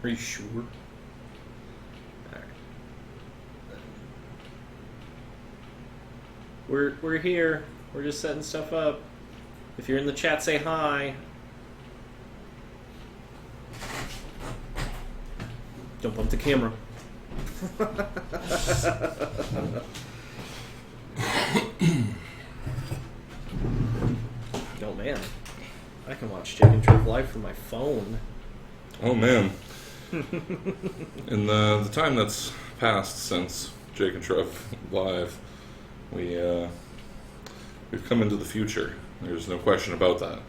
Are you sure? Alright. We're here. We're just setting stuff up. If you're in the chat, say hi. Don't bump the camera. Oh man, I can watch Jake and Trev live from my phone. Oh man. In the time that's passed since Jake and Trev live, we've come into the future. There's no question about that.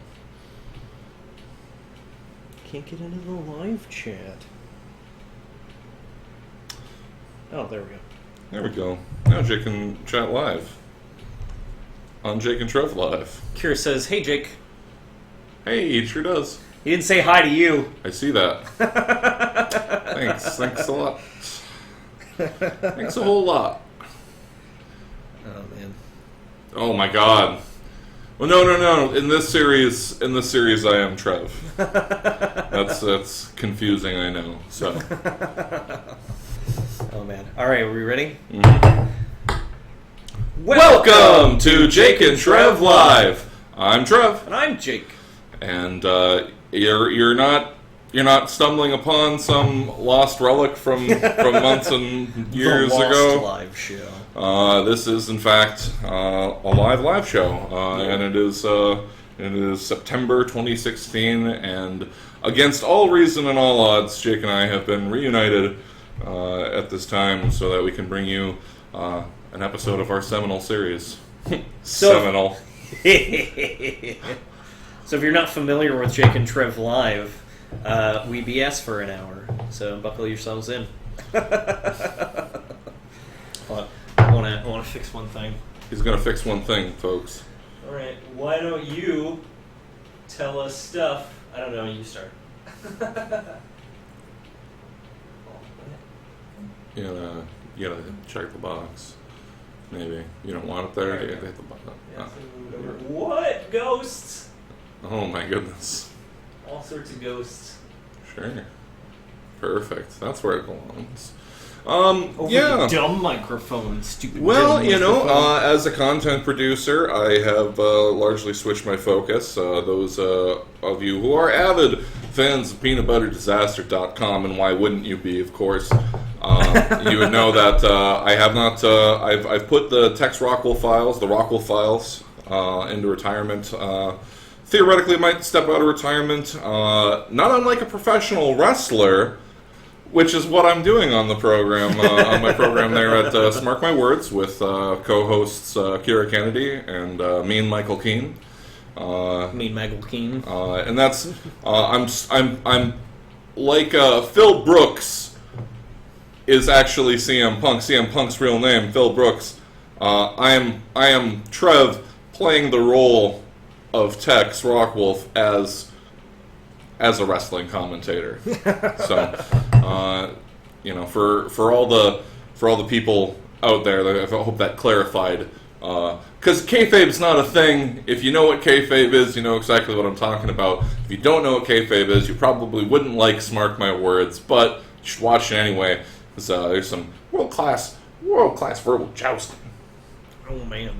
Can't get into the live chat. Oh, there we go. There we go. Now Jake can chat live. On Jake and Trev Live. Kira says, hey Jake. Hey, it sure does. He didn't say hi to you. I see that. Thanks a lot. Thanks a whole lot. Oh man. Oh my god. Well, no. In this series, I am Trev. That's confusing, I know. So. Oh man. All right, are we ready? Mm-hmm. Welcome to Jake and Trev Live. I'm Trev, and I'm Jake. And you're not stumbling upon some lost relic from months and years the ago. Lost live show. This is in fact a live show, and it is September 2016, and against all reason and all odds, Jake and I have been reunited at this time so that we can bring you an episode of our seminal series. Seminal. So if you're not familiar with Jake and Trev Live, we BS for an hour, so buckle yourselves in. But I want to fix one thing. He's going to fix one thing, folks. All right, why don't you tell us stuff? I don't know, you start. You gotta check the box. Maybe. You don't want it there? You gotta hit the button. Yeah, what? Ghosts? Oh my goodness. All sorts of ghosts. Sure. Perfect. That's where it belongs. The dumb microphone, stupid. Well, dumb microphone. as a content producer, I have largely switched my focus. Those of you who are avid fans of peanutbutterdisaster.com, and why wouldn't you be, of course, you would know that I have not. I've put the Tex Rockwell files, into retirement. Theoretically, might step out of retirement, not unlike a professional wrestler. Which is what I'm doing on the program, on my program there at Mark My Words with co-hosts Kira Kennedy and me and Michael Keane. Mean Michael Keane. And that's I'm like Phil Brooks is actually CM Punk. CM Punk's real name, Phil Brooks. I am Trev playing the role of Tex Rockwolf as a wrestling commentator. So, for all the people out there, I hope that clarified. Because kayfabe's not a thing. If you know what kayfabe is, you know exactly what I'm talking about. If you don't know what kayfabe is, you probably wouldn't like Mark My Words, but you should watch it anyway. Because there's some world class verbal jousting. Oh man.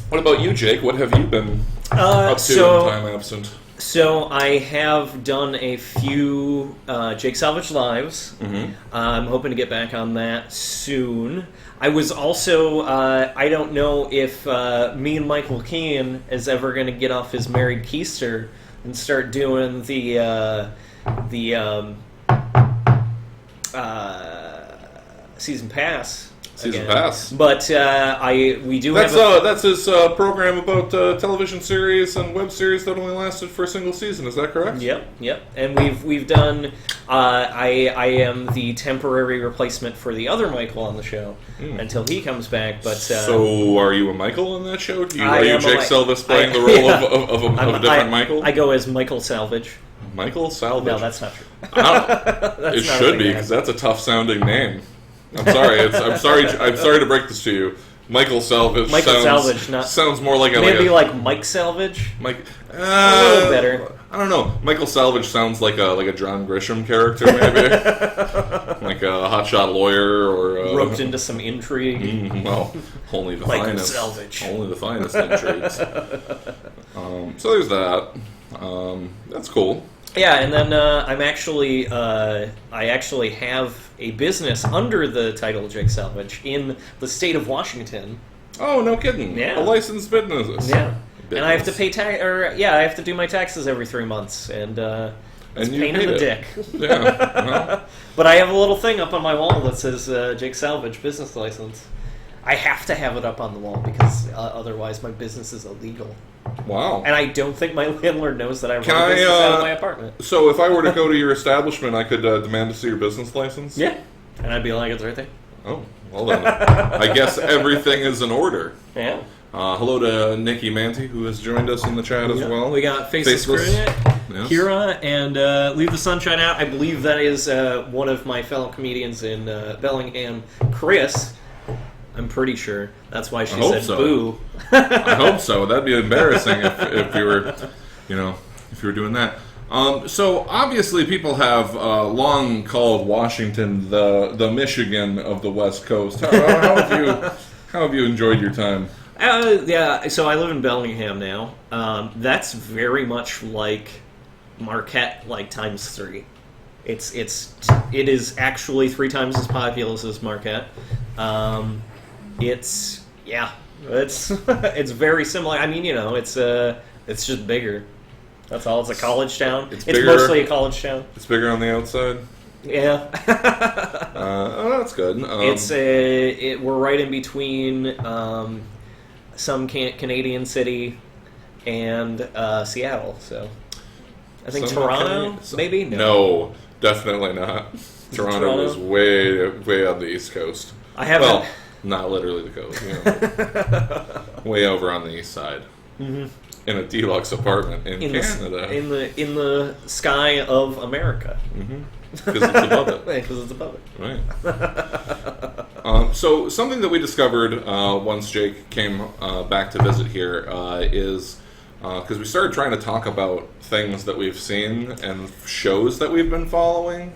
What about you, Jake? What have you been up to in time absent? So I have done a few Jake Salvage lives. Mm-hmm. I'm hoping to get back on that soon. I was also, I don't know if me and Michael Keane is ever going to get off his married keister and start doing the season pass. Season pass. But we do that's have that's his program about television series and web series that only lasted for a single season. Is that correct? Yep. And we've done. I am the temporary replacement for the other Michael on the show until he comes back. But so are you a Michael on that show? Are you Jake Salvage playing the role of a different Michael? I go as Michael Salvage. Michael Salvage. No, that's not true. It should be, because that's a tough sounding name. I'm sorry. I'm sorry to break this to you. Michael Salvage. Salvage, sounds more like maybe like Mike Salvage. Mike. A little better. I don't know. Michael Salvage sounds like a John Grisham character, maybe. Like a hotshot lawyer or... roped into some intrigue. Well, only the Michael finest. Salvage. Only the finest intrigues. So there's that. That's cool. Yeah, and then I actually have a business under the title Jake Salvage in the state of Washington. Oh, no kidding. Yeah. A licensed business. Yeah. And I have to pay I have to do my taxes every 3 months, and it's a pain in the dick. Yeah. Well. But I have a little thing up on my wall that says Jake Salvage business license. I have to have it up on the wall because otherwise my business is illegal. Wow. And I don't think my landlord knows that I run a business out of my apartment. So if I were to go to your establishment, I could demand to see your business license? Yeah. And I'd be like, it's right there. Oh, well then. I guess everything is in order. Yeah. Hello to Nicky Mandy, who has joined us in the chat as well. We got Faceless Granite, yes. Kira, and Leave the Sunshine Out. I believe that is one of my fellow comedians in Bellingham, Chris. I'm pretty sure. That's why she said so. boo. I hope so. That'd be embarrassing if you were, if you were doing that. So obviously people have long called Washington the Michigan of the West Coast. How have you enjoyed your time? Yeah, so I live in Bellingham now. That's very much like Marquette, like times 3. It is actually 3 times as populous as Marquette. It's it's very similar. I mean, it's just bigger. That's all. It's a college town. It's mostly a college town. It's bigger on the outside. Yeah. That's good. We're right in between some Canadian city and Seattle. So I think Toronto, maybe. No, definitely not. Toronto was way on the East Coast. I haven't. Well, not literally the coast. Way over on the east side. Mm-hmm. In a deluxe apartment in Canada. In the sky of America. Mm-hmm. Because it's above it. Because it's above it. Right. So something that we discovered once Jake came back to visit here is because we started trying to talk about things that we've seen and shows that we've been following.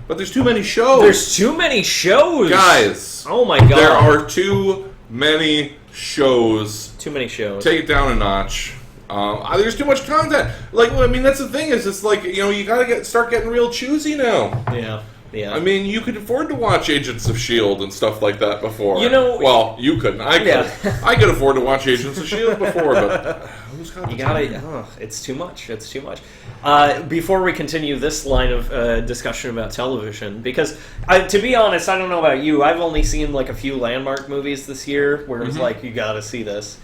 But there's too many shows. There's too many shows. Guys. Oh my god. There are too many shows. Too many shows. Take it down a notch. There's too much content. Like, I mean, that's the thing is, it's like, you gotta start getting real choosy now. Yeah. I mean, you could afford to watch Agents of S.H.I.E.L.D. and stuff like that before. Well, you couldn't. I could. Yeah. I could afford to watch Agents of S.H.I.E.L.D. before, but you gotta. It's too much. It's too much. Before we continue this line of discussion about television, because to be honest, I don't know about you. I've only seen like a few landmark movies this year where it's like you gotta see this.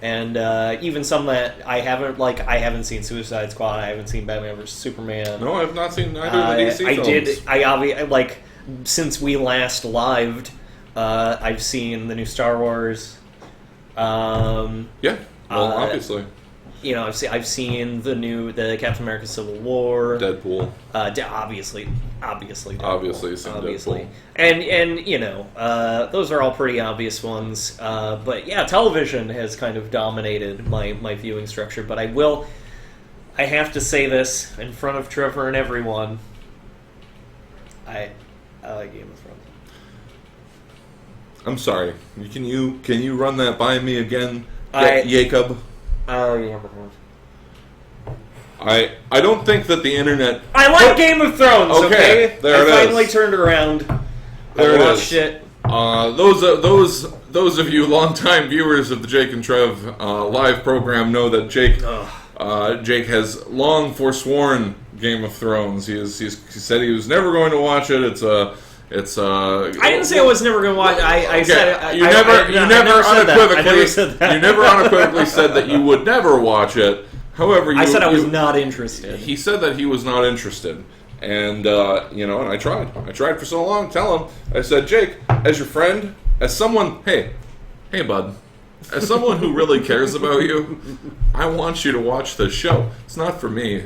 And even some that I haven't, like I haven't seen Suicide Squad, I haven't seen Batman vs Superman. No, I've not seen either of the DC films. Since we last lived, I've seen the new Star Wars. Obviously. I've seen the Captain America Civil War, Deadpool. Obviously, Deadpool. Obviously. And those are all pretty obvious ones. But yeah, television has kind of dominated my viewing structure. But I have to say this in front of Trevor and everyone. I like Game of Thrones. I'm sorry. Can you run that by me again, Jacob? Oh, Game of Thrones. I don't think that the internet... I like Game of Thrones, okay? There it is. I finally turned around. There I watched it. Those of you longtime viewers of the Jake and Trev live program know that Jake has long forsworn Game of Thrones. He said he was never going to watch it. I didn't say I was never going to watch. I said you never unequivocally said that you would never watch it. However, I said I was not interested. He said that he was not interested, and and I tried. I tried for so long. Tell him. I said, Jake, as your friend, as someone, hey, bud, as someone who really cares about you, I want you to watch this show. It's not for me.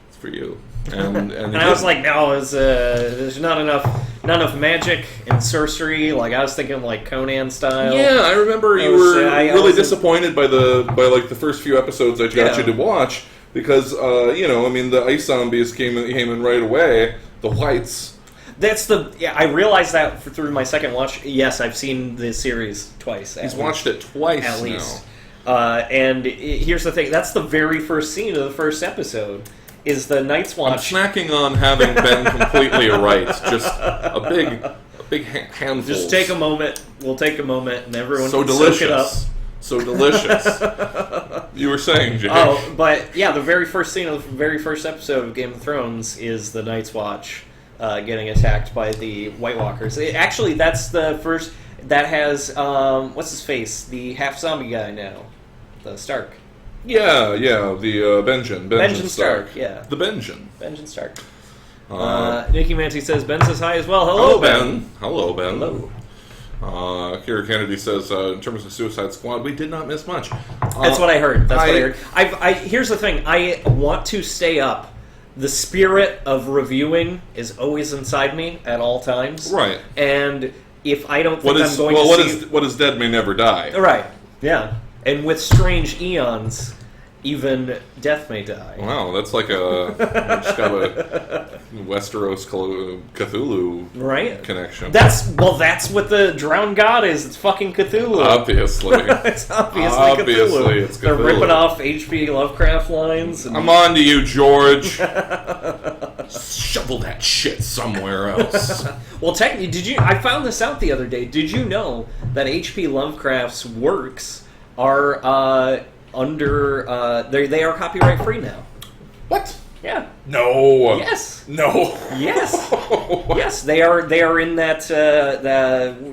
It's for you. And I was like, no, there's not enough magic and sorcery. Like I was thinking, like Conan style. Yeah, I remember you were really disappointed by the first few episodes I got you to watch. because the ice zombies came in right away. The whites. I realized that through my second watch. Yes, I've seen the series twice. He's watched it twice at least. Here's the thing: that's the very first scene of the first episode. Is the Night's Watch? I'm snacking on having been completely right. Just a big handful. Just take a moment. We'll take a moment, and everyone so can delicious. soak it up. So delicious. You were saying, Jake. Oh, but yeah, the very first scene of the very first episode of Game of Thrones is the Night's Watch getting attacked by the White Walkers. Actually, that's the first. That has what's his face? The half zombie guy now, the Stark. Yeah, the Benjen Stark. Yeah, the Benjen Stark. Nicky Mandy says Ben's as high as well. Hello, Ben. Hello, Ben. Hello. Kira Kennedy says, in terms of Suicide Squad, we did not miss much. That's what I heard. Here's the thing. I want to stay up. The spirit of reviewing is always inside me at all times. Right. And if I don't think I'm going to see... What is dead may never die. Right. Yeah. And with strange eons... Even death may die. Wow, that's like just got a Westeros Cthulhu connection. That's what the drowned god is. It's fucking Cthulhu. Obviously. It's obviously Cthulhu. It's Cthulhu. They're ripping off H.P. Lovecraft lines. I'm on to you, George. Shovel that shit somewhere else. Well, technically, I found this out the other day. Did you know that H.P. Lovecraft's works are... they are copyright free now. What? Yeah. No. Yes. No. Yes. Yes, they are in that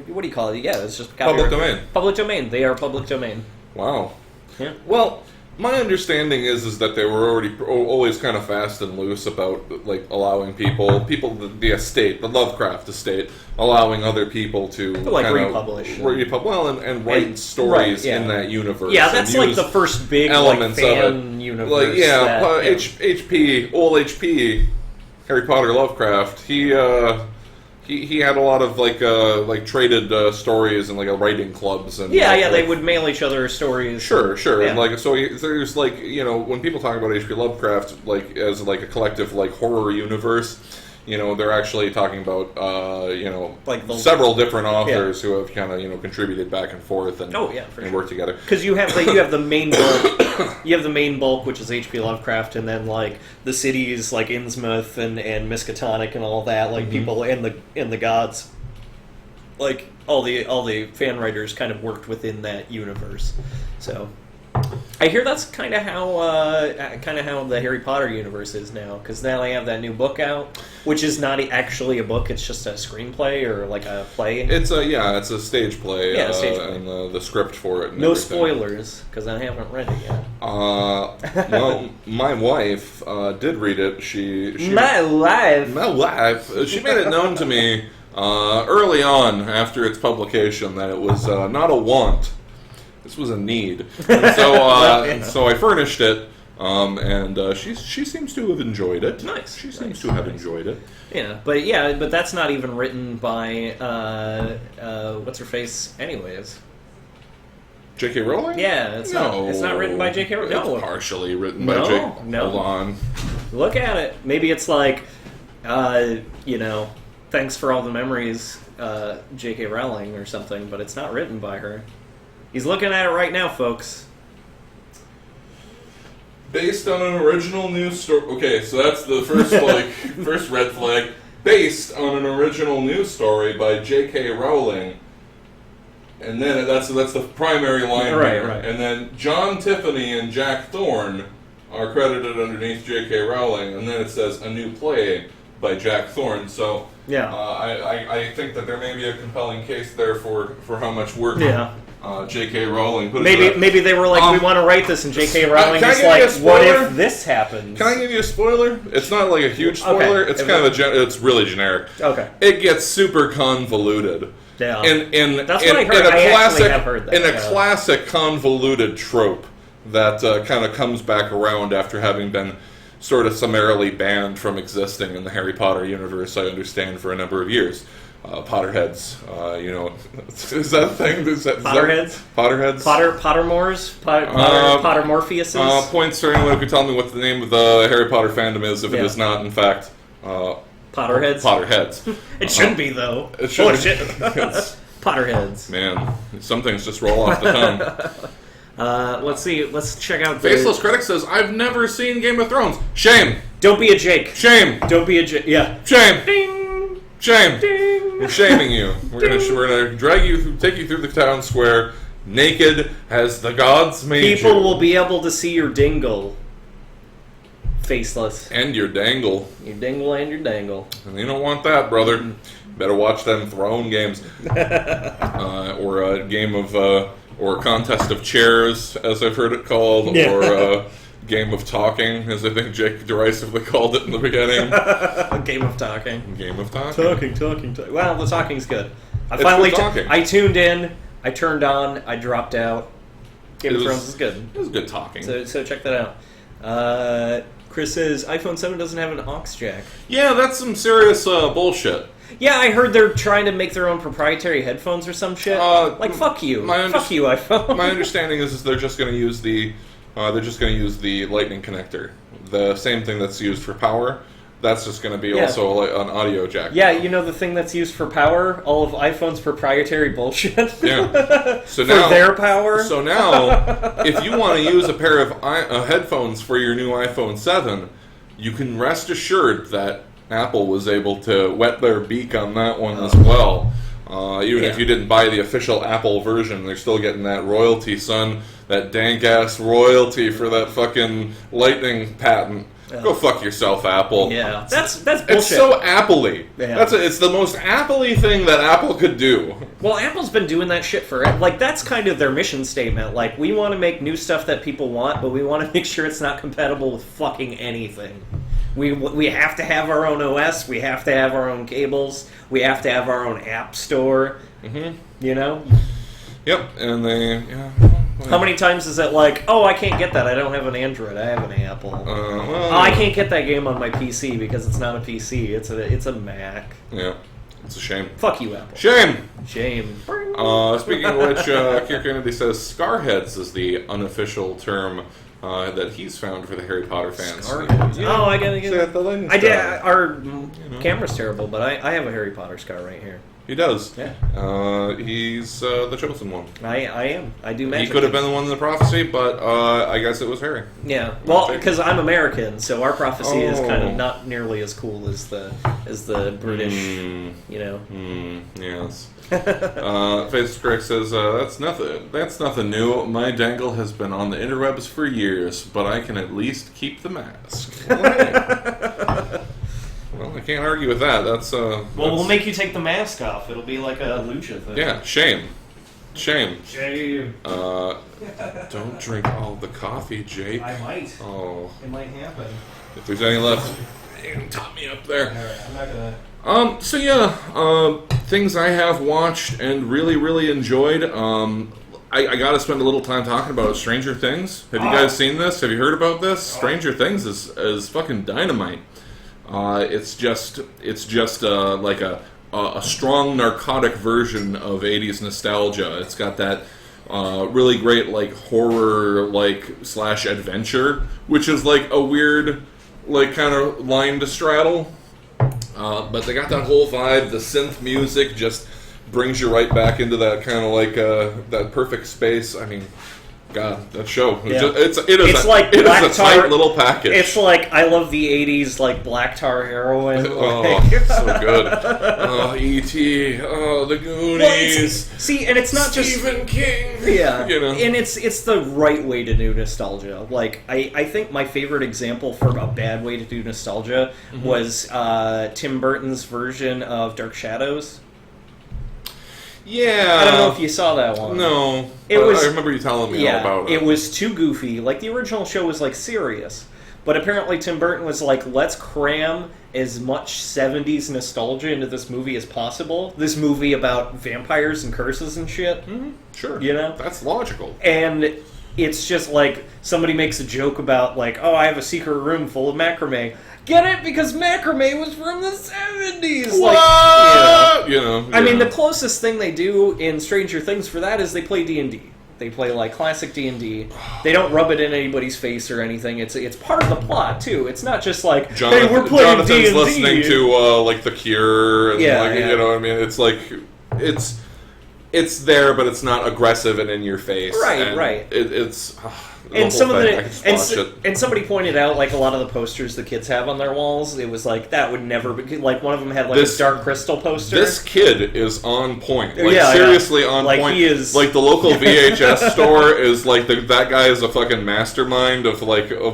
what do you call it? Yeah, it's just public domain. Public domain. They are public domain. Wow. Yeah. Well, my understanding is that they were always kind of fast and loose about allowing people the estate, the Lovecraft estate, allowing other people to republish and write stories in that universe. Yeah, that's the first big elements fan of it. Universe. Old HP, Harry Potter, Lovecraft. He had a lot of traded stories and writing clubs and they would mail each other stories. Sure, yeah. And there's when people talk about H.P. Lovecraft as a collective horror universe, they're actually talking about several different authors who have kind of contributed back and forth and worked together. Because you have the main bulk. You have the main bulk, which is H.P. Lovecraft, and then the cities like Innsmouth and Miskatonic and all that, people and the gods. All the fan writers kind of worked within that universe. So I hear that's kind of how the Harry Potter universe is now, because now they have that new book out, which is not actually a book; it's just a screenplay or a play. It's a stage play. Yeah, stage play. And the script for it. And no everything. Spoilers, because I haven't read it yet. Well, my wife did read it. My wife. She made it known to me early on after its publication that it was not a want. This was a need, and so I furnished it, and she seems to have enjoyed it. Nice. She seems to have enjoyed it. Yeah, but that's not even written by what's her face, anyways. J.K. Rowling? Yeah, it's not written by J.K. Rowling. No, it's partially written by J.K. No. Hold on. Look at it. Maybe it's thanks for all the memories, J.K. Rowling or something, but it's not written by her. He's looking at it right now, folks. Based on an original news story. Okay, so that's the first red flag. Based on an original news story by J.K. Rowling, and then that's the primary line here. Right. And then John Tiffany and Jack Thorne are credited underneath J.K. Rowling, and then it says a new play by Jack Thorne. So I think that there may be a compelling case there for how much work. Yeah. J.K. Rowling put maybe they were we want to write this, and J.K. Rowling is what if this happens? Can I give you a spoiler? It's not a huge spoiler. Okay. It's kind of it's really generic. Okay. It gets super convoluted. Yeah. That's what I heard. I actually have heard that. In a classic convoluted trope that kind of comes back around after having been sort of summarily banned from existing in the Harry Potter universe, I understand, for a number of years. Potterheads. Is that a thing? Potterheads? Potterheads? Pottermores? Pottermorpheuses? Points for anyone who could tell me what the name of the Harry Potter fandom is, if it is not, in fact... Potterheads? Potterheads. It shouldn't be, though. It should shit. Potterheads. Man, some things just roll off the tongue. Let's see. Let's check out Faceless Critic says, I've never seen Game of Thrones. Shame. Don't be a Jake. Shame. Don't be a Jake. Yeah. Shame. Ding. Shame. Ding. We're shaming you. We're gonna drag you, take you through the town square, naked as the gods made you. People will be able to see your dingle. Faceless. And your dangle. Your dingle and your dangle. And you don't want that, brother. Better watch them throne games. Or a game of, or a contest of chairs, as I've heard it called. Yeah. Or a game of talking, as I think Jake derisively called it in the beginning. Game of talking. Game of talking. Talking. Well, the talking's good. I tuned in, I turned on, I dropped out. Game of Thrones is good. It was good talking. So check that out. Chris says, iPhone 7 doesn't have an aux jack. Yeah, that's some serious bullshit. Yeah, I heard they're trying to make their own proprietary headphones or some shit. Fuck you. Fuck you, iPhone. My understanding is they're just going to use the lightning connector. The same thing that's used for power. That's just going to be also an audio jack. Yeah, you know the thing that's used for power? All of iPhone's proprietary bullshit? Yeah. So for now, their power? So now, if you want to use a pair of headphones for your new iPhone 7, you can rest assured that Apple was able to wet their beak on that one as well. Even if you didn't buy the official Apple version, they're still getting that royalty, son. That dank-ass royalty for that fucking lightning patent. Go fuck yourself, Apple. Yeah, that's bullshit. It's so Apple-y. Yeah. It's the most Apple-y thing that Apple could do. Well, Apple's been doing that shit for that's kind of their mission statement. Like, we want to make new stuff that people want, but we want to make sure it's not compatible with fucking anything. We have to have our own OS. We have to have our own cables. We have to have our own app store. Mm-hmm. You know? Yep, and they... Yeah. How many times is it like, oh, I can't get that, I don't have an Android, I have an Apple. I can't get that game on my PC because it's not a PC, it's a Mac. Yeah, it's a shame. Fuck you, Apple. Shame! Shame. Speaking of which, Kirk Kennedy says Scarheads is the unofficial term that he's found for the Harry Potter fans. Scarheads. Yeah. Oh, I gotta get it. I did. Our camera's terrible, but I have a Harry Potter scar right here. He does. Yeah. He's the chosen one. I am. I do magic. He could have been the one in the prophecy, but I guess it was Harry. Yeah. Well, because I'm American, so our prophecy is kind of not nearly as cool as the British. You know. Yes. Face Greg says that's nothing new. My dangle has been on the interwebs for years, but I can at least keep the mask. Well, I can't argue with that. We'll make you take the mask off. It'll be like a lucha thing. Yeah, shame. Shame. Don't drink all the coffee, Jake. I might. Oh. It might happen. If there's any left, you can top me up there. Alright, I'm not gonna... So yeah, things I have watched and really, really enjoyed. I gotta spend a little time talking about Stranger Things. Have you guys seen this? Have you heard about this? Stranger Things is fucking dynamite. It's just like a strong narcotic version of 80s nostalgia. It's got that really great like horror / adventure, which is like a weird like kind of line to straddle. But they got that whole vibe. The synth music just brings you right back into that kind of like that perfect space. I mean, God, that show. Yeah. It is a tight little package. It's like, I love the 80s, like, black tar heroin. Oh, so good. Oh, E.T. Oh, the Goonies. Well, and it's not Stephen King. Yeah. You know. And it's the right way to do nostalgia. Like, I think my favorite example for a bad way to do nostalgia was Tim Burton's version of Dark Shadows. Yeah. I don't know if you saw that one. No. I remember you telling me all about it. It was too goofy. Like, the original show was, like, serious. But apparently Tim Burton was like, let's cram as much 70s nostalgia into this movie as possible. This movie about vampires and curses and shit. Mm-hmm. Sure. You know? That's logical. And it's just like, somebody makes a joke about, like, oh, I have a secret room full of macrame. Get it? Because macrame was from the 70s! What? I mean, the closest thing they do in Stranger Things for that is they play D&D. They play, like, classic D&D. They don't rub it in anybody's face or anything. It's part of the plot, too. It's not just like, hey, we're playing Jonathan's D&D. listening to, like, The Cure. And, you know what I mean? It's like, it's there, but it's not aggressive and in your face. Right. It's... And and somebody pointed out, like, a lot of the posters the kids have on their walls, it was like, that would never be... Like, one of them had, like, a Dark Crystal poster. This kid is on point. Like, seriously on point. He is... Like, the local VHS store is, like, that guy is a fucking mastermind of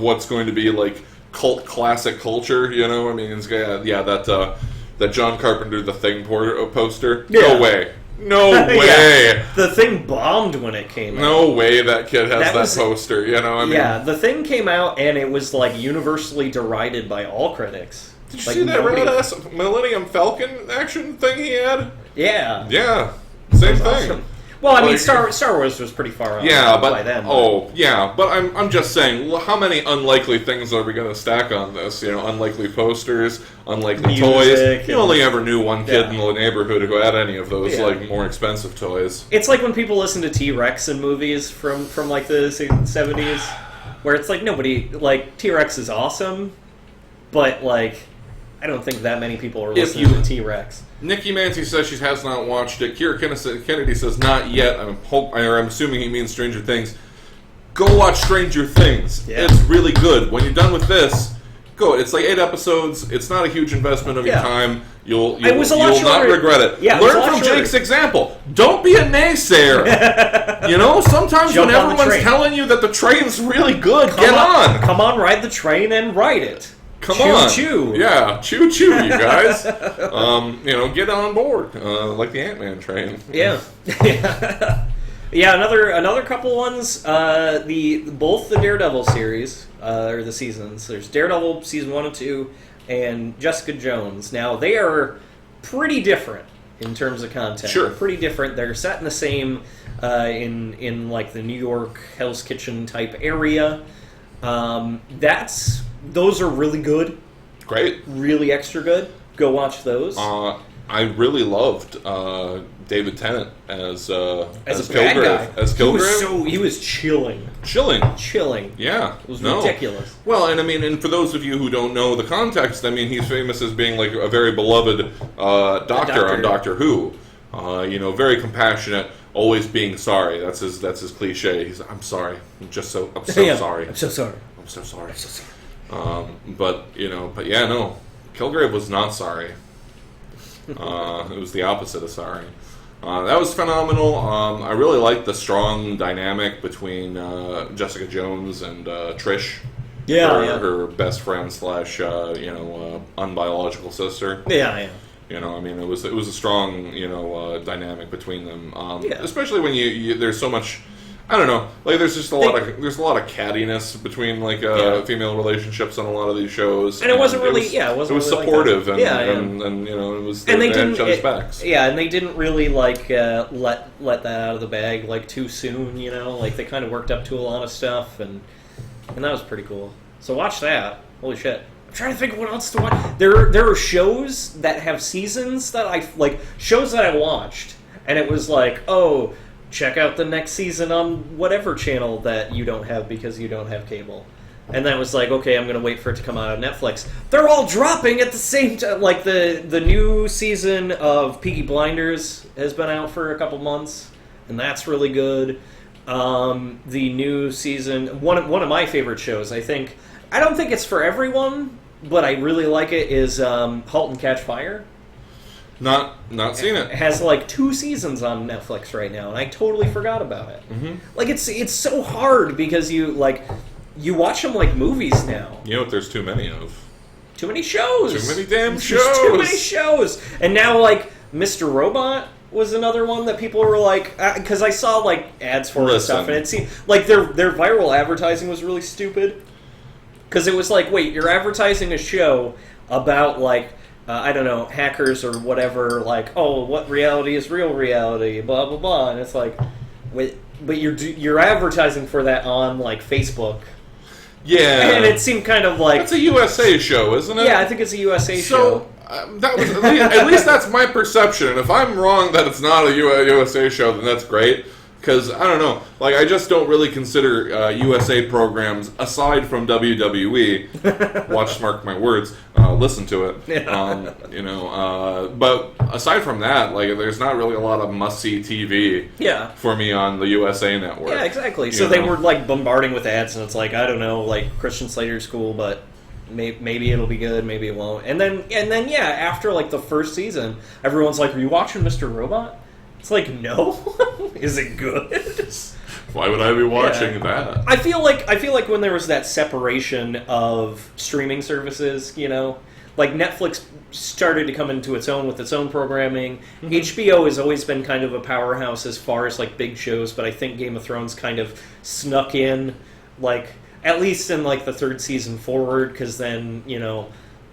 what's going to be, like, cult classic culture, you know? I mean, it's, that John Carpenter The Thing poster. Yeah. No way. No way! The Thing bombed when it came out. No way that kid has that poster, you know what I mean? Yeah, The Thing came out and it was, like, universally derided by all critics. Did you see that red-ass Millennium Falcon action thing he had? Yeah. Yeah. Same thing. Awesome. Well, I mean, Star Wars was pretty far off by then. But I'm just saying, how many unlikely things are we going to stack on this? You know, unlikely posters, unlikely toys. You only ever knew one kid in the neighborhood who had any of those, like, more expensive toys. It's like when people listen to T-Rex in movies from like, the 70s, where it's like, nobody, like, T-Rex is awesome, but, like, I don't think that many people are listening to T-Rex. Nicky Mandy says she has not watched it. Kira Kennedy says not yet. I'm assuming he means Stranger Things. Go watch Stranger Things. Yeah. It's really good. When you're done with this, go. It's like 8 episodes. It's not a huge investment of your time. You'll not regret it. Yeah, learn from Jake's example. Don't be a naysayer. You know, sometimes when everyone's telling you that the train's really good, get on. Come on, ride the train and ride it. Come on. Choo-choo. Yeah, choo-choo, you guys. Get on board, like the Ant-Man train. Yeah. Yeah, another couple ones. Both the Daredevil series, or the seasons. There's Daredevil Season 1 and 2, and Jessica Jones. Now, they are pretty different in terms of content. Sure. Pretty different. They're set in the same, in like, the New York Hell's Kitchen type area. Those are really good. Great. Really extra good. Go watch those. I really loved David Tennant as a Kilgrave. bad guy. As Kilgrave. He was chilling. Chilling. Yeah. It was ridiculous. Well, and for those of you who don't know the context, I mean, he's famous as being like a very beloved doctor on Doctor Who. Very compassionate, always being sorry. That's his cliche. He's I'm sorry. I'm so sorry. I'm so sorry. I'm so sorry. Kilgrave was not sorry. It was the opposite of sorry. That was phenomenal. I really liked the strong dynamic between Jessica Jones and Trish. Her best friend / unbiological sister. Yeah. It was a strong dynamic between them. Especially when there's so much. I don't know. Like, there's a lot of cattiness between female relationships on a lot of these shows, and it wasn't really. It was supportive, and it was. And they didn't. And they didn't really let that out of the bag too soon. They kind of worked up to a lot of stuff, and that was pretty cool. So watch that. Holy shit! I'm trying to think of what else to watch. There are shows that have seasons that I shows that I watched, and it was like, oh. Check out the next season on whatever channel that you don't have because you don't have cable. And then it was like, okay, I'm going to wait for it to come out on Netflix. They're all dropping at the same time. Like, the new season of Peaky Blinders has been out for a couple months, and that's really good. The new season, one of my favorite shows, I don't think it's for everyone, but I really like it, is Halt and Catch Fire. Not seen it. It has 2 seasons on Netflix right now, and I totally forgot about it. Mm-hmm. It's so hard because you watch them like movies now. You know what? There's too many of. Too many shows. Too many damn shows. Too many shows. And now Mr. Robot was another one that people were because I saw ads for it and stuff, and it seemed their viral advertising was really stupid. Because it was wait, you're advertising a show about I don't know, hackers or whatever, what reality is real reality, blah, blah, blah. And it's wait, but you're advertising for that on, Facebook. Yeah. And it seemed kind of like... It's a USA show, isn't it? Yeah, I think it's a USA show. That was at least that's my perception. And if I'm wrong that it's not a USA show, then that's great. Because, I don't know, like, I just don't really consider USA programs, aside from WWE, watch, mark my words, listen to it, but aside from that, like, there's not really a lot of must-see TV for me on the USA Network. Yeah, exactly. So they were, like, bombarding with ads, and it's like, I don't know, like, Christian Slater's cool, but maybe it'll be good, maybe it won't. And then, yeah, after, like, the first season, everyone's like, are you watching Mr. Robot? It's like, no. Is it good? Why would I be watching that? I feel like when there was that separation of streaming services, like Netflix started to come into its own with its own programming. Mm-hmm. HBO has always been kind of a powerhouse as far as like big shows, but I think Game of Thrones kind of snuck in, like at least in like the third season forward, because then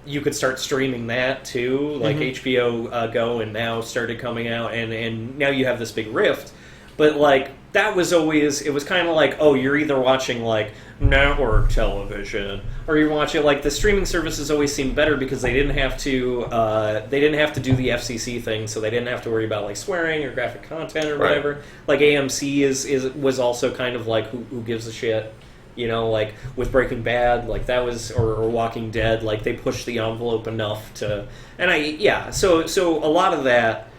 you could start streaming that too, like HBO Go, and now started coming out, and now you have this big rift. But like that was always, it was kind of like, oh, you're either watching like network television or you're watching like the streaming services always seemed better because they didn't have to do the FCC thing, so they didn't have to worry about like swearing or graphic content or whatever. Right. Like AMC was also kind of like who gives a shit. Like with Breaking Bad, like that was, or Walking Dead, like they pushed the envelope enough to, and so a lot of that,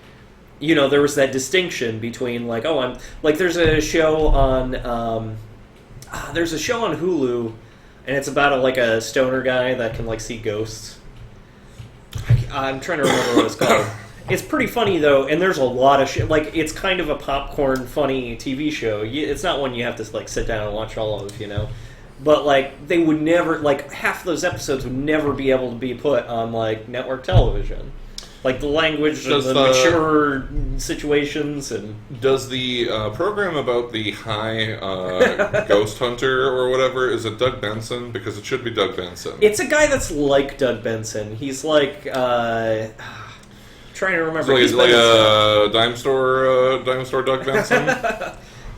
there was that distinction between like, oh, I'm like, there's a show on Hulu, and it's about a stoner guy that can like see ghosts. I'm trying to remember what it's called. It's pretty funny, though, and there's a lot of shit. Like, it's kind of a popcorn, funny TV show. It's not one you have to, like, sit down and watch all of, But, like, they would never, like, half of those episodes would never be able to be put on, like, network television. Like, the language, the mature situations, and... Does the program about the high ghost hunter or whatever, is it Doug Benson? Because it should be Doug Benson. It's a guy that's like Doug Benson. He's like, trying to remember. So he's like a dime store Doug Benson?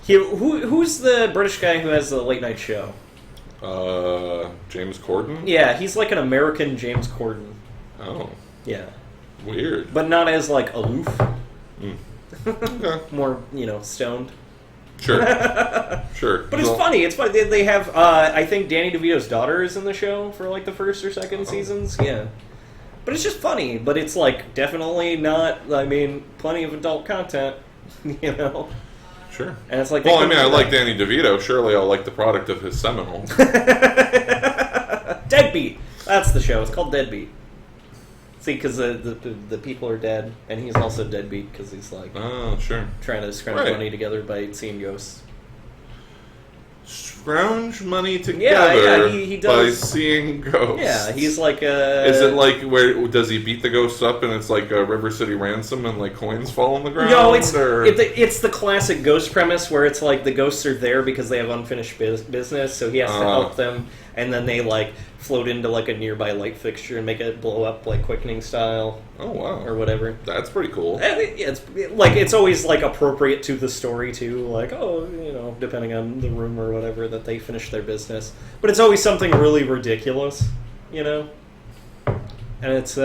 Who's the British guy who has the late night show? James Corden? Yeah, he's like an American James Corden. Oh. Yeah. Weird. But not as, like, aloof. Okay. More, stoned. Sure. Sure. But it's funny. It's funny. They have, I think Danny DeVito's daughter is in the show for, like, the first or second seasons. Yeah. But it's just funny. But it's, like, definitely not, I mean, plenty of adult content, Sure. And it's like... Well, I mean, I like Danny DeVito. Surely I'll like the product of his seminal. Deadbeat. That's the show. It's called Deadbeat. See, because the people are dead, and he's also deadbeat because he's like, oh, sure, trying to scrounge money together by seeing ghosts. Scrounge money together he does, by seeing ghosts. Yeah, he's like Is it like where does he beat the ghosts up and it's like a River City Ransom and like coins fall on the ground? No, it's the classic ghost premise where it's like the ghosts are there because they have unfinished business, so he has to help them, and then they like float into like a nearby light fixture and make it blow up like Quickening style. Oh wow, or whatever. That's pretty cool. And it's always like appropriate to the story too. Like depending on the room or whatever that they finish their business, but it's always something really ridiculous, and it's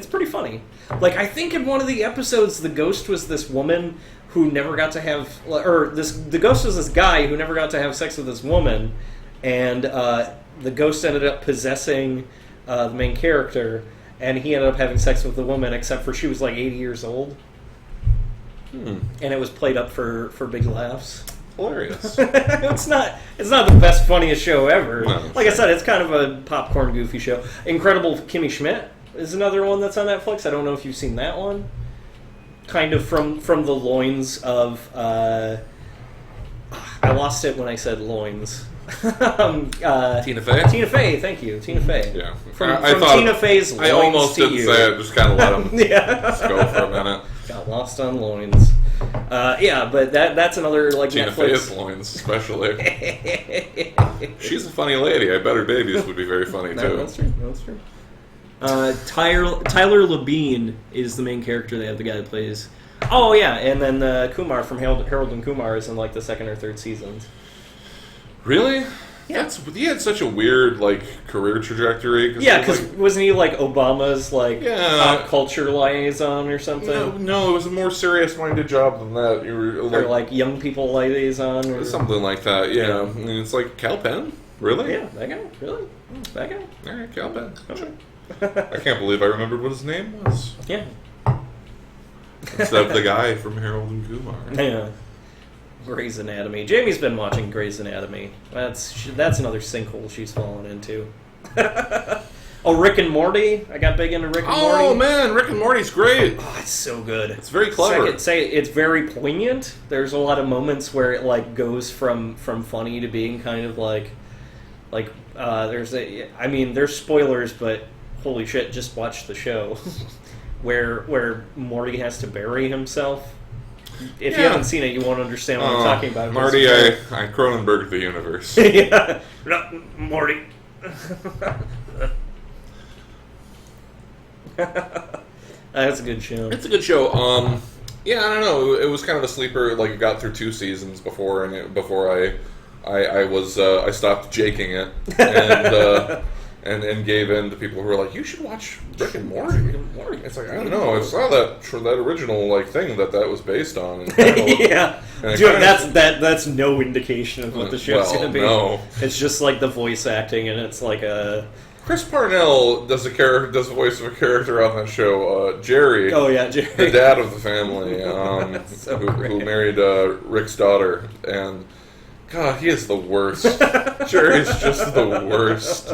pretty funny. Like I think in one of the episodes, the ghost was this woman who never got to have, the ghost was this guy who never got to have sex with this woman, and the ghost ended up possessing the main character, and he ended up having sex with the woman, except for she was like 80 years old. And it was played up for big laughs. Hilarious. It's not the best, funniest show ever. No, like I said, it's kind of a popcorn, goofy show. Incredible Kimmy Schmidt is another one that's on Netflix. I don't know if you've seen that one. Kind of from the loins of... I lost it when I said loins. Tina Fey? Tina Fey, thank you. Tina Fey. Yeah. From Tina Fey's loins. I almost didn't say it, just kind of let him just go for a minute. Got lost on loins. But that's another like Tina Netflix. Fey's loins, especially. She's a funny lady. I bet her babies would be very funny too. That's true. Tyler Labine is the main character. They have the guy that plays. Oh yeah, and then Kumar from Harold and Kumar is in like the second or third seasons. Really? Yeah. He had such a weird career trajectory. Because wasn't he Obama's Yeah. pop culture liaison or something? No, it was a more serious-minded job than that. You were Or young people liaison or something like that. Yeah, I mean, it's Cal Penn, really? Yeah, that guy, really, that guy. All right, Cal Penn. Okay. I can't believe I remembered what his name was. Yeah. Instead of the guy from Harold and Kumar. Yeah. Grey's Anatomy. Jamie's been watching Grey's Anatomy. That's another sinkhole she's fallen into. Oh, Rick and Morty. I got big into Rick and Morty. Oh man, Rick and Morty's great. Oh, it's so good. It's very clever. It's very poignant. There's a lot of moments where it goes from funny to being kind of there's spoilers, but holy shit, just watch the show. where Morty has to bury himself. If you haven't seen it, you won't understand what I'm talking about. Marty, I Cronenberg the universe. Yeah. No, Morty. That's a good show. It's a good show. Yeah, I don't know. It was kind of a sleeper. It got through 2 seasons before I stopped jaking it and gave in to people who were like, you should watch Rick and Morty. It's I don't know. I saw that original thing that was based on. And yeah, dude, that's no indication of what the show's going to be. No. It's just the voice acting, and it's a. Chris Parnell does the voice of a character on that show, Jerry. Oh yeah, Jerry, the dad of the family, who married Rick's daughter, and God, he is the worst. Jerry's just the worst.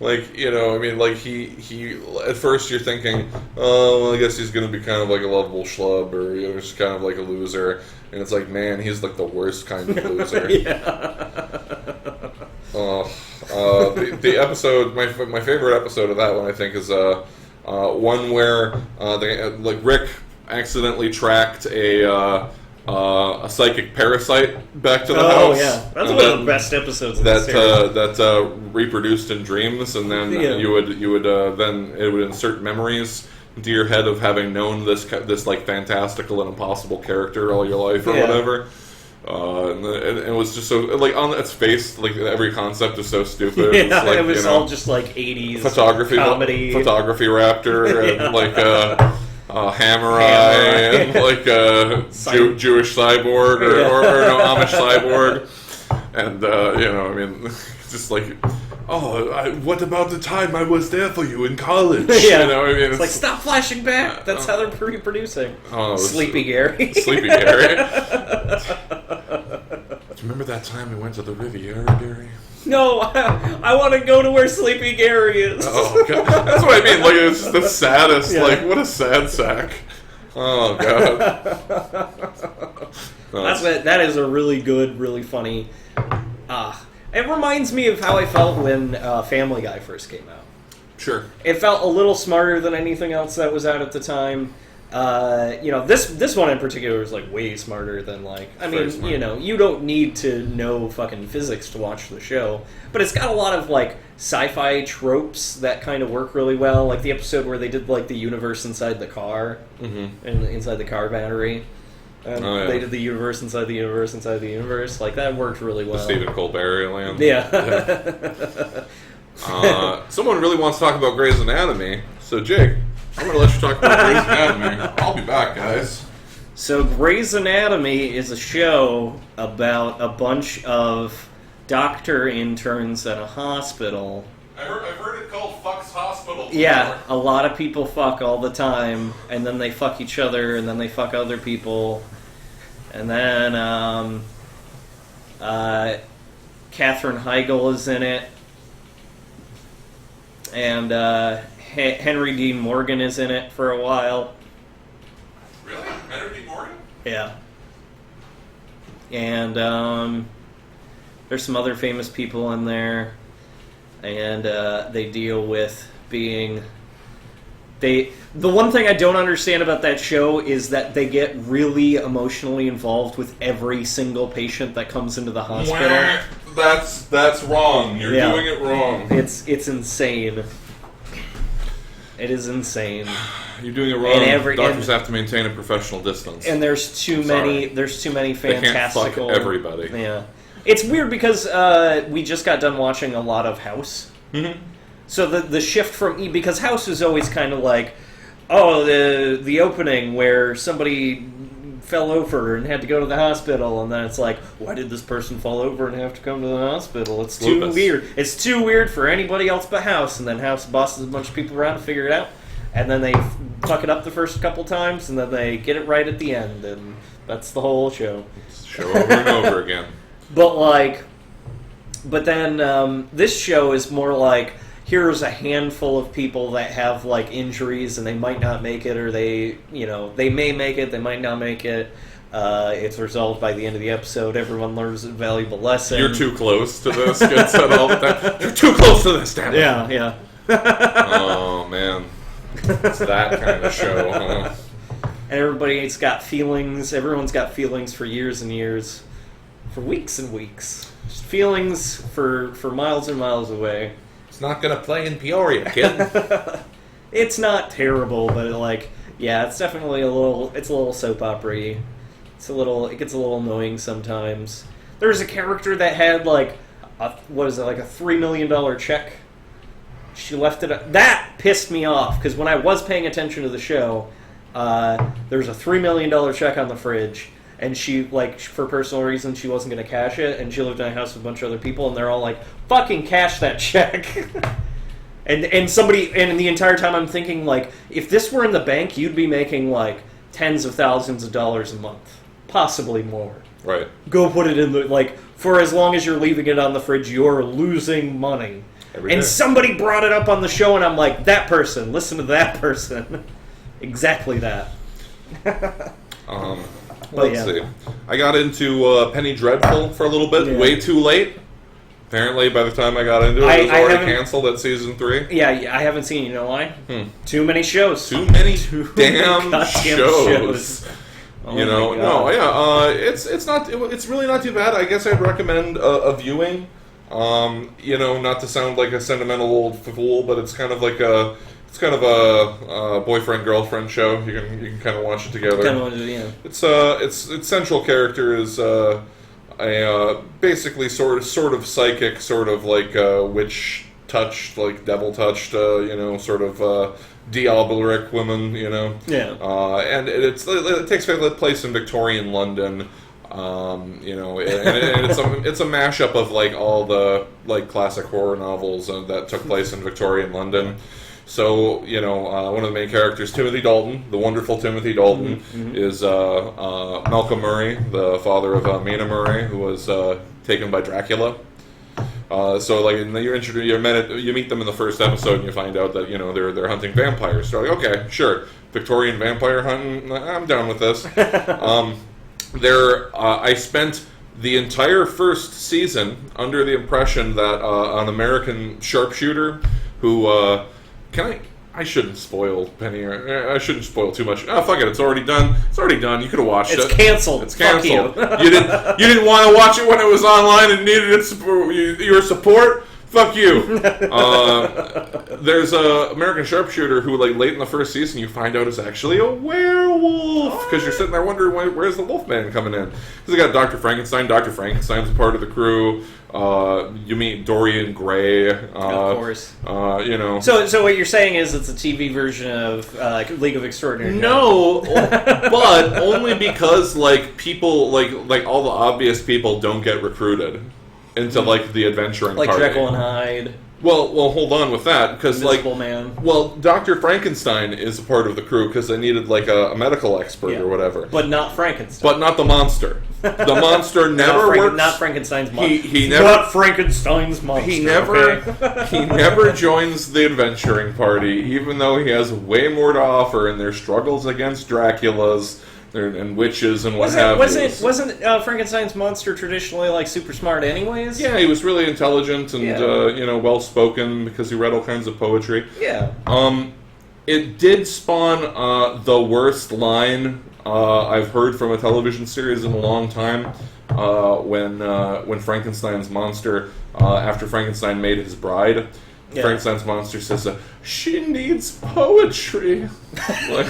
He at first you're thinking, oh, well, I guess he's going to be kind of a lovable schlub, or just kind of a loser, and it's man, he's the worst kind of loser. Yeah. The episode, my favorite episode of that one, I think, is one where Rick accidentally tracked a psychic parasite back to the house. Oh yeah, that's one of the best episodes of the series. That reproduced in dreams, and then you would then it would insert memories into your head of having known this fantastical and impossible character all your life or whatever. And it was just so on its face, every concept is so stupid. Yeah, it was all just 80s photography comedy, photography raptor, and Hammer Eye, and Jewish cyborg or no Amish cyborg, and just what about the time I was there for you in college? Yeah. It's stop flashing back. That's how they're reproducing. Sleepy Gary. Sleepy Gary. Do you remember that time we went to the Riviera, Gary? No, I want to go to where Sleepy Gary is. Oh God, that's what I mean. It's just the saddest. Yeah. What a sad sack. Oh God. That is a really good, really funny. It reminds me of how I felt when Family Guy first came out. Sure. It felt a little smarter than anything else that was out at the time. This one in particular was way smarter than you don't need to know fucking physics to watch the show, but it's got a lot of sci-fi tropes that kind of work really well, like the episode where they did the universe inside the car, and inside the car battery. They did the universe inside the universe inside the universe. That worked really well. The Stephen Colbert land. Yeah. Someone really wants to talk about Grey's Anatomy, so Jake, I'm going to let you talk about Grey's Anatomy. I'll be back, guys. So Grey's Anatomy is a show about a bunch of doctor interns at a hospital. I've heard it called Fuck's Hospital before. Yeah, a lot of people fuck all the time, and then they fuck each other, and then they fuck other people. And then Katherine Heigl is in it. And Henry Dean Morgan is in it for a while. Really? Henry Dean Morgan? Yeah. And there's some other famous people in there. And they deal with being... The one thing I don't understand about that show is that they get really emotionally involved with every single patient that comes into the hospital. That's wrong. You're doing it wrong. It's insane. It is insane. You're doing it wrong. Doctors have to maintain a professional distance. And there's too many fantastical... They can't fuck everybody. Yeah. It's weird because we just got done watching a lot of House. Mm-hmm. So the shift from because House is always kind of like, oh, the opening where somebody fell over and had to go to the hospital, and then it's like, why did this person fall over and have to come to the hospital? It's too weird. It's too weird for anybody else but House, and then House bosses a bunch of people around to figure it out, and then they fuck it up the first couple times, and then they get it right at the end, and that's the whole show. It's show over and over again. But then this show is more like, here's a handful of people that have like injuries and they might not make it, or they may make it, they might not make it. It's resolved by the end of the episode. Everyone learns a valuable lesson. You're too close to this. Gets said all the time. You're too close to this, damn it. Yeah. Oh man, it's that kind of show, huh? And everybody's got feelings. Everyone's got feelings for years and years, for weeks and weeks. Just feelings for miles and miles away. It's not gonna play in Peoria, kid. It's not terrible, but it's definitely a little soap opera-y. It gets a little annoying sometimes. There's a character that had like a $3 million check. She left it. That pissed me off because when I was paying attention to the show, there's a $3 million check on the fridge, and she, for personal reasons, she wasn't going to cash it, and she lived in a house with a bunch of other people, and they're all like, fucking cash that check. and the entire time I'm thinking, like, if this were in the bank, you'd be making, like, tens of thousands of dollars a month. Possibly more. Right. Go put it in the, for as long as you're leaving it on the fridge, you're losing money. And somebody brought it up on the show, and I'm like, that person, listen to that person. Exactly that. Let's see. I got into Penny Dreadful for a little bit, way too late. Apparently, by the time I got into it, it was already canceled at season 3. Yeah, I haven't seen it. You know why? Too many shows. Too many damn shows. Oh it's really not too bad. I guess I'd recommend a viewing. Not to sound like a sentimental old fool, but it's kind of like a boyfriend-girlfriend show. You can kind of watch it together. Its central character is a basically sort of psychic, sort of like witch touched, like devil touched, sort of diabolic woman, Yeah. And it takes place in Victorian London. And it's a mashup of like all the like classic horror novels that took place in Victorian London. So one of the main characters, Timothy Dalton, the wonderful Timothy Dalton, is Malcolm Murray, the father of Mina Murray, who was taken by Dracula. You meet them in the first episode, and you find out that they're hunting vampires. So okay, sure, Victorian vampire hunting, I'm down with this. I spent the entire first season under the impression that an American sharpshooter who I shouldn't spoil Penny. I shouldn't spoil too much. Oh, fuck it. It's already done. You could have watched it. It's canceled. It's canceled. You didn't want to watch it when it was online and needed your support? Fuck you. There's a American sharpshooter who, late in the first season, you find out is actually a werewolf. Because you're sitting there wondering, where's the Wolfman coming in? Because they got Dr. Frankenstein. Dr. Frankenstein's a part of the crew. You meet Dorian Gray. Of course. So what you're saying is it's a TV version of League of Extraordinary Gentlemen. No, but only because, people, like all the obvious people don't get recruited into the adventuring like party. Jekyll and Hyde. Well, hold on with that because Man. Well, Dr. Frankenstein is a part of the crew because they needed a medical expert or whatever, but not Frankenstein. But not the monster. The monster never works. Not Frankenstein's monster. He never. Not Frankenstein's monster. He never joins the adventuring party, even though he has way more to offer in their struggles against Draculas and witches and what have you. Wasn't Frankenstein's monster traditionally super smart anyways? Yeah, he was really intelligent and well spoken because he read all kinds of poetry. Yeah. It did spawn the worst line I've heard from a television series in a long time. When Frankenstein's monster, after Frankenstein made his bride, Frankenstein's monster says, "She needs poetry." like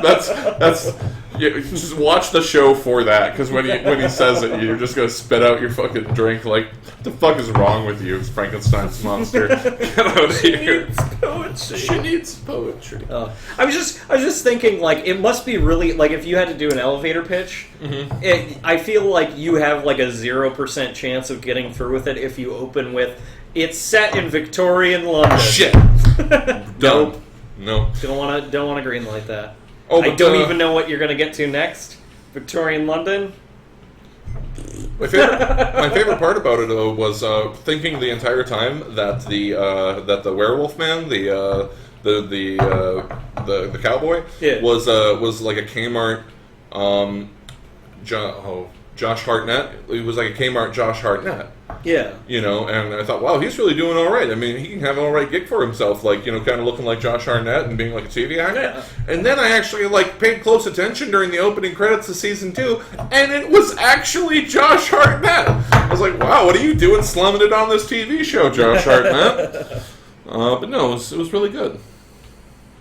that's. Yeah, just watch the show for that, because when he says it, you're just gonna spit out your fucking drink. Like, what the fuck is wrong with you? It's Frankenstein's monster. Get out of here. Needs poetry. She needs poetry. Oh. I was just thinking, like, it must be really, like, if you had to do an elevator pitch, I feel like you have like a 0% chance of getting through with it if you open with, "It's set in Victorian London." Shit. Nope. No. Don't want to greenlight that. Oh, I don't even know what you're going to get to next. Victorian London? My favorite part about it, though, was thinking the entire time that the werewolf man, the cowboy, was like a Kmart Josh Hartnett. He was like a Kmart Josh Hartnett. Yeah. You know, and I thought, wow, he's really doing all right. I mean, he can have an all right gig for himself, like, you know, kind of looking like Josh Hartnett and being like a TV actor. Yeah. And then I actually, like, paid close attention during the opening credits of season 2, and it was actually Josh Hartnett. I was like, wow, what are you doing slumming it on this TV show, Josh Hartnett? But no, it was really good.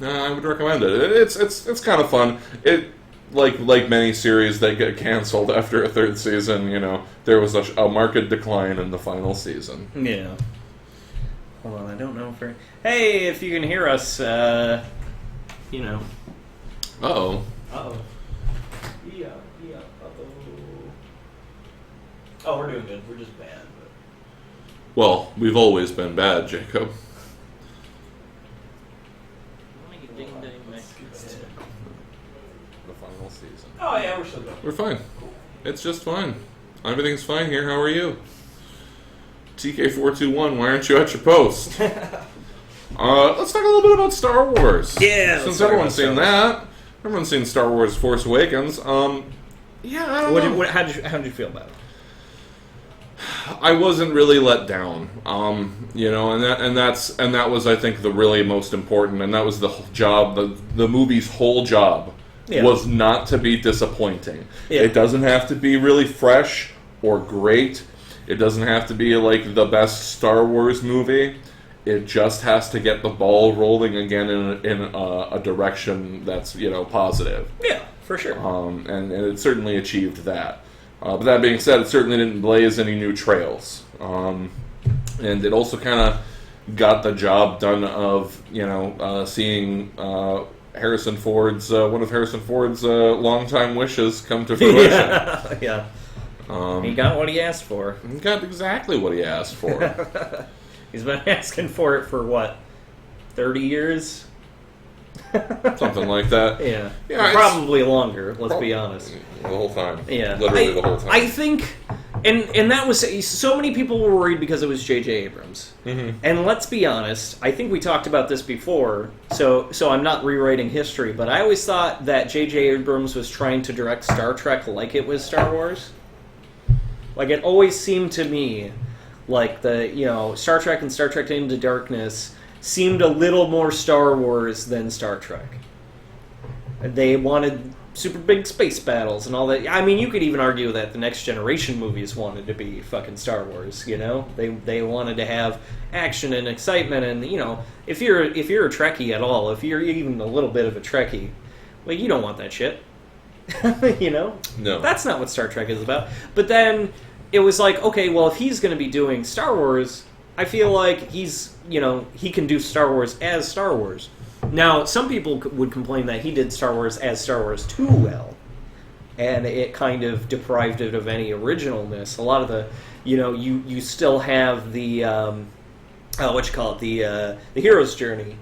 I would recommend it. It's kind of fun. Like many series that get canceled after a third season, you know, there was a marked decline in the final season. Yeah. Hold on, I don't know if Hey, if you can hear us, you know. Uh-oh. Uh-oh. Yeah, uh-oh. Oh, we're doing good. We're just bad. But... Well, we've always been bad, Jacob. Oh, yeah, we're still going. We're fine. It's just fine. Everything's fine here. How are you? TK421, why aren't you at your post? Let's talk a little bit about Star Wars. Yeah, since everyone's seen that. Everyone's seen Star Wars Force Awakens. Yeah, I don't know. How did you feel about it? I wasn't really let down. You know, and that was, I think, the really most important, and that was the whole job, the movie's whole job. Yeah. Was not to be disappointing. Yeah. It doesn't have to be really fresh or great. It doesn't have to be like the best Star Wars movie. It just has to get the ball rolling again in a direction that's, you know, positive. Yeah, for sure. And it certainly achieved that. But that being said, it certainly didn't blaze any new trails. And it also kind of got the job done of, you know, seeing... Harrison Ford's one of Harrison Ford's longtime wishes come to fruition. Yeah. He got what he asked for. He got exactly what he asked for. He's been asking for it for what, 30 years? Something like that. Yeah. Probably longer. Let's be honest. The whole time. Yeah. Literally the whole time. I think, and that was, so many people were worried because it was J.J. Abrams. Mm-hmm. And let's be honest, I think we talked about this before, so I'm not rewriting history, but I always thought that J.J. Abrams was trying to direct Star Trek like it was Star Wars. Like, it always seemed to me like Star Trek and Star Trek Into Darkness seemed a little more Star Wars than Star Trek. They wanted super big space battles and all that. I mean, you could even argue that the Next Generation movies wanted to be fucking Star Wars, you know? They wanted to have action and excitement, and, you know, if you're a Trekkie at all, if you're even a little bit of a Trekkie, well, you don't want that shit. You know? No. That's not what Star Trek is about. But then it was like, okay, well, if he's going to be doing Star Wars, I feel like he's, you know, he can do Star Wars as Star Wars. Now, some people would complain that he did Star Wars as Star Wars too well, and it kind of deprived it of any originalness. A lot of the, you know, you still have the, the hero's journey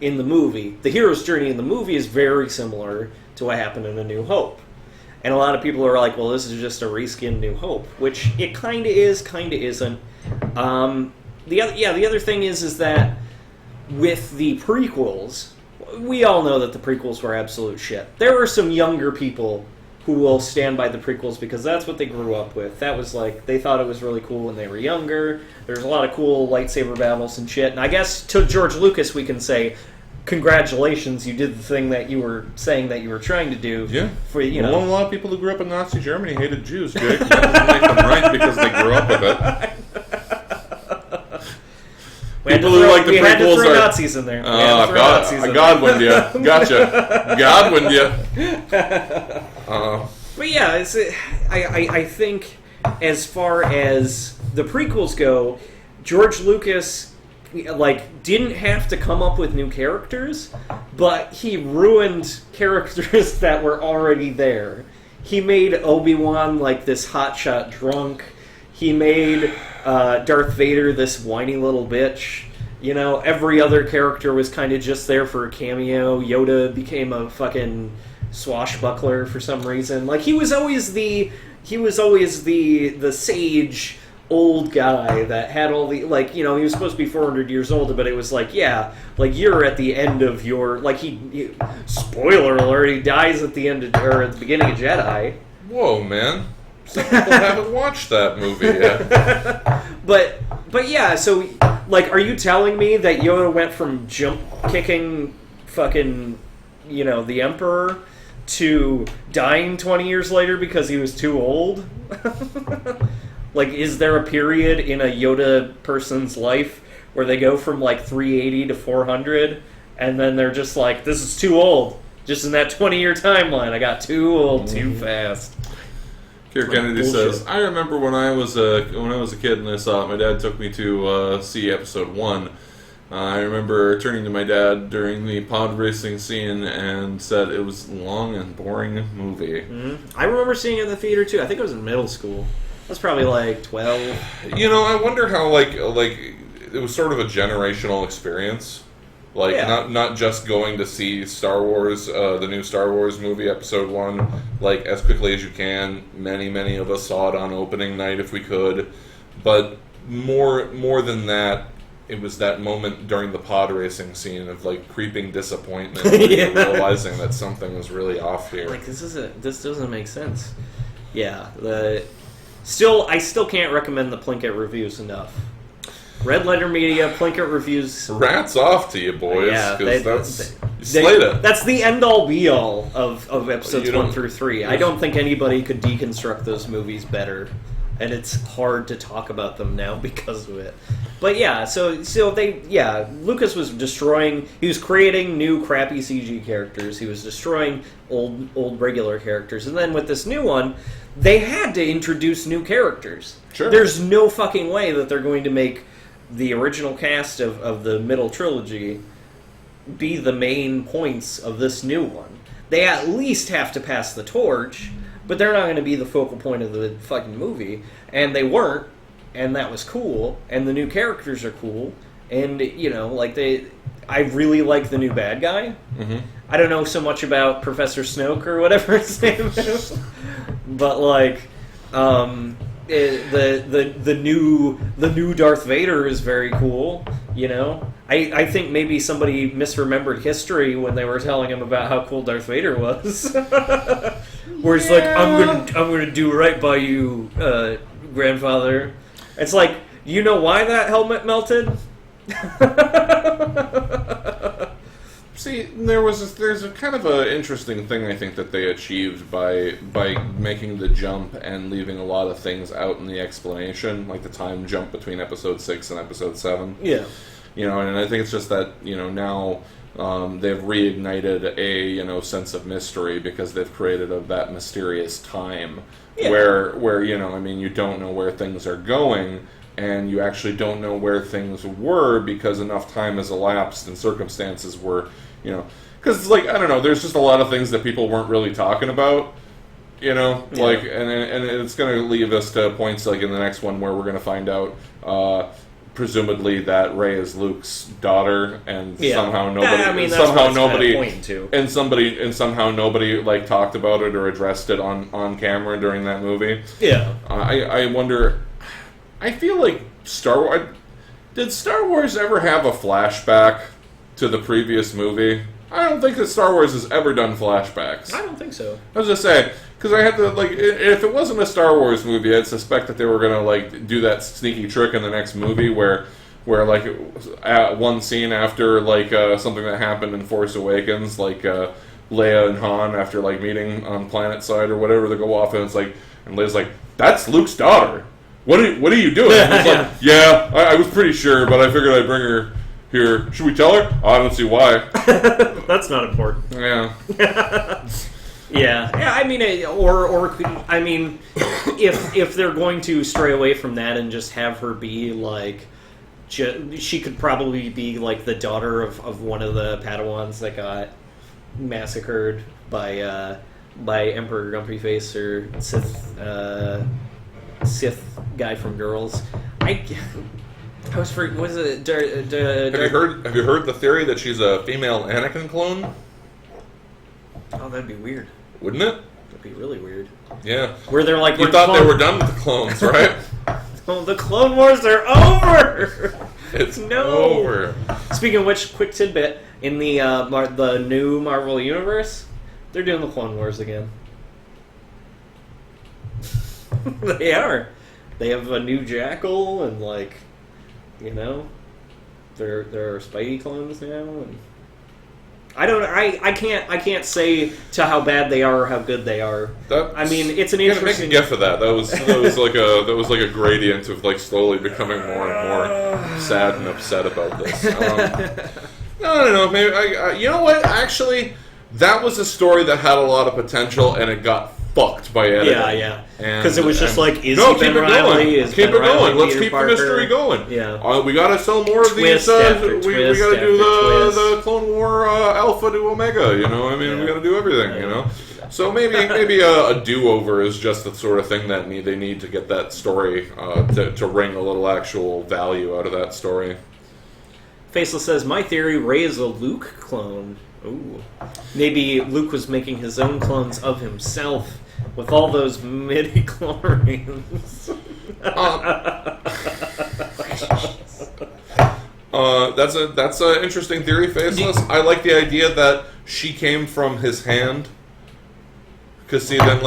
in the movie. The hero's journey in the movie is very similar to what happened in A New Hope. And a lot of people are like, well, this is just a reskin New Hope, which it kind of is, kind of isn't. The other thing is that with the prequels, we all know that the prequels were absolute shit. There are some younger people who will stand by the prequels because that's what they grew up with. That was like, they thought it was really cool when they were younger. There's a lot of cool lightsaber battles and shit. And I guess to George Lucas we can say, congratulations, you did the thing that you were saying that you were trying to do. Yeah. For, you know. Well, a lot of people who grew up in Nazi Germany hated Jews, Jake. That doesn't make them right because they grew up with it. People who like the we had to prequels throw are Nazis in there. Godwined you. Gotcha. Godwined you. But yeah, I think as far as the prequels go, George Lucas didn't have to come up with new characters, but he ruined characters that were already there. He made Obi-Wan this hotshot drunk. He made Darth Vader this whiny little bitch. Every other character was kind of just there for a cameo. Yoda became a fucking swashbuckler for some reason. He was always the sage old guy that had all the he was supposed to be 400 years old, but it was you're at the end of your he spoiler alert, he dies at the end of, or at the beginning of Jedi. Whoa, man. Some people haven't watched that movie yet. but yeah, so are you telling me that Yoda went from jump kicking fucking the Emperor to dying 20 years later because he was too old? Is there a period in a Yoda person's life where they go from 380 to 400 and then they're just this is too old? Just in that 20-year timeline, I got too old too fast. Keir Kennedy says, I remember when I was a kid and I saw it, my dad took me to see episode 1. I remember turning to my dad during the pod racing scene and said it was a long and boring movie. Mm-hmm. I remember seeing it in the theater too. I think I was in middle school. I was probably 12. I wonder how it was sort of a generational experience. Not just going to see Star Wars, the new Star Wars movie, Episode 1, as quickly as you can. Many of us saw it on opening night if we could. But more than that, it was that moment during the pod racing scene of creeping disappointment, realizing that something was really off here. This doesn't make sense. Yeah, I still can't recommend the Plinkett reviews enough. Red Letter Media, Plinkett Reviews. Rats off to you, boys. Yeah, slayed it. That's the end-all, be-all of episodes 1 through 3. I don't think anybody could deconstruct those movies better, and it's hard to talk about them now because of it. But yeah, so Lucas was destroying. He was creating new crappy CG characters. He was destroying old regular characters, and then with this new one, they had to introduce new characters. Sure. There's no fucking way that they're going to make the original cast of the middle trilogy be the main points of this new one. They at least have to pass the torch, but they're not going to be the focal point of the fucking movie. And they weren't, and that was cool, and the new characters are cool, and, I really like the new bad guy. Mm-hmm. I don't know so much about Professor Snoke or whatever his name is, but, the new Darth Vader is very cool. I think maybe somebody misremembered history when they were telling him about how cool Darth Vader was. Where he's I'm gonna do right by you, grandfather. It's you know why that helmet melted? See, there's a kind of a interesting thing I think that they achieved by making the jump and leaving a lot of things out in the explanation, like the time jump between episode 6 and episode 7. Yeah. And I think it's just that, now they've reignited a, sense of mystery because they've created that mysterious time where you don't know where things are going, and you actually don't know where things were because enough time has elapsed and circumstances were, because I don't know, there's just a lot of things that people weren't really talking about, and it's going to leave us to points in the next one where we're going to find out, presumably that Rey is Luke's daughter, and somehow nobody talked about it or addressed it on camera during that movie. Yeah, I wonder. I feel like Star Wars. Did Star Wars ever have a flashback to the previous movie? I don't think that Star Wars has ever done flashbacks. I don't think so. I was just saying, because I had to, if it wasn't a Star Wars movie, I'd suspect that they were going to, do that sneaky trick in the next movie where at one scene after, something that happened in Force Awakens, Leia and Han, after, meeting on planet side or whatever, they go off and it's and Leia's that's Luke's daughter. what are you doing? I was like, I was pretty sure, but I figured I'd bring her here. Should we tell her? I don't see why. That's not important. Yeah. Yeah. I mean, if they're going to stray away from that and just have her be like, she could probably be like the daughter of one of the Padawans that got massacred by Emperor Grumpy Face or Sith guy from Girls. I was for was it? Have you heard the theory that she's a female Anakin clone? Oh, that'd be weird. Wouldn't it? That'd be really weird. Yeah. Where they're like, you thought they were done with the clones, right? Oh, the Clone Wars are over. It's over. Speaking of which, quick tidbit: in the new Marvel universe, they're doing the Clone Wars again. They are. They have a new Jackal, and there are Spidey clones now. And I can't say to how bad they are or how good they are. It's an interesting. Make a gif of that. That was like a gradient of like slowly becoming more and more sad and upset about this. No. Maybe you know what? Actually, that was a story that had a lot of potential, and it got fucked by editing. Yeah. Because it was just like, is no, he Ben Riley? Keep it going. Let's Peter keep Parker? the mystery going. Yeah. We gotta sell more of these. We gotta do the Clone War Alpha to Omega. We gotta do everything. So maybe a do-over is just the sort of thing that they need to get that story to wring a little actual value out of that story. Faceless says, my theory, Raisa Luke clone. Ooh. Maybe Luke was making his own clones of himself with all those midi-chlorians. That's an interesting theory, Faceless. I like the idea that she came from his hand. Because see, then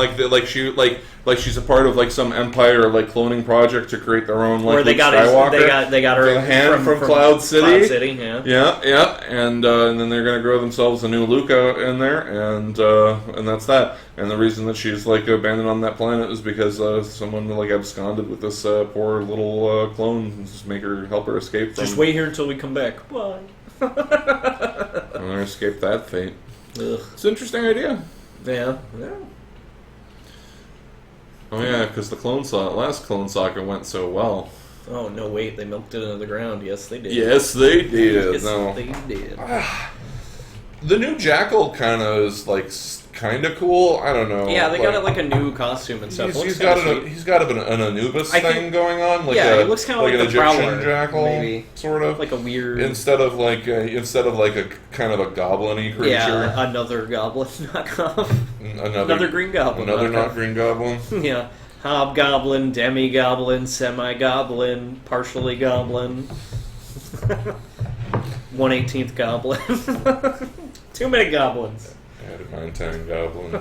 she's a part of some Empire cloning project to create their own Where they got Skywalker. they got her hand from Cloud City. Cloud City, yeah, and then they're gonna grow themselves a new Luca in there, and that's that. And the reason that she's abandoned on that planet is because someone absconded with this poor little clone, and just help her escape. Just wait here until we come back. Bye. And escape that fate. Ugh. It's an interesting idea. Yeah. Oh yeah, because the last Clone Saga went so well. Oh no! Wait, they milked it into the ground. Yes, they did. Yes, they did. They did. The new Jackal kind of is kind of cool. I don't know. Yeah, they got a new costume and stuff. He's got an Anubis thing going on. It looks kind of like an a Egyptian Prowler, Jackal, maybe. Sort of like a weird. Instead of a kind of a goblin-y creature. Yeah, another goblin knockoff. Another green goblin. Another not green goblin. Yeah. Hobgoblin, demi-goblin, semi-goblin, partially goblin. 1/18 goblin. Too many goblins. Adamantine goblin.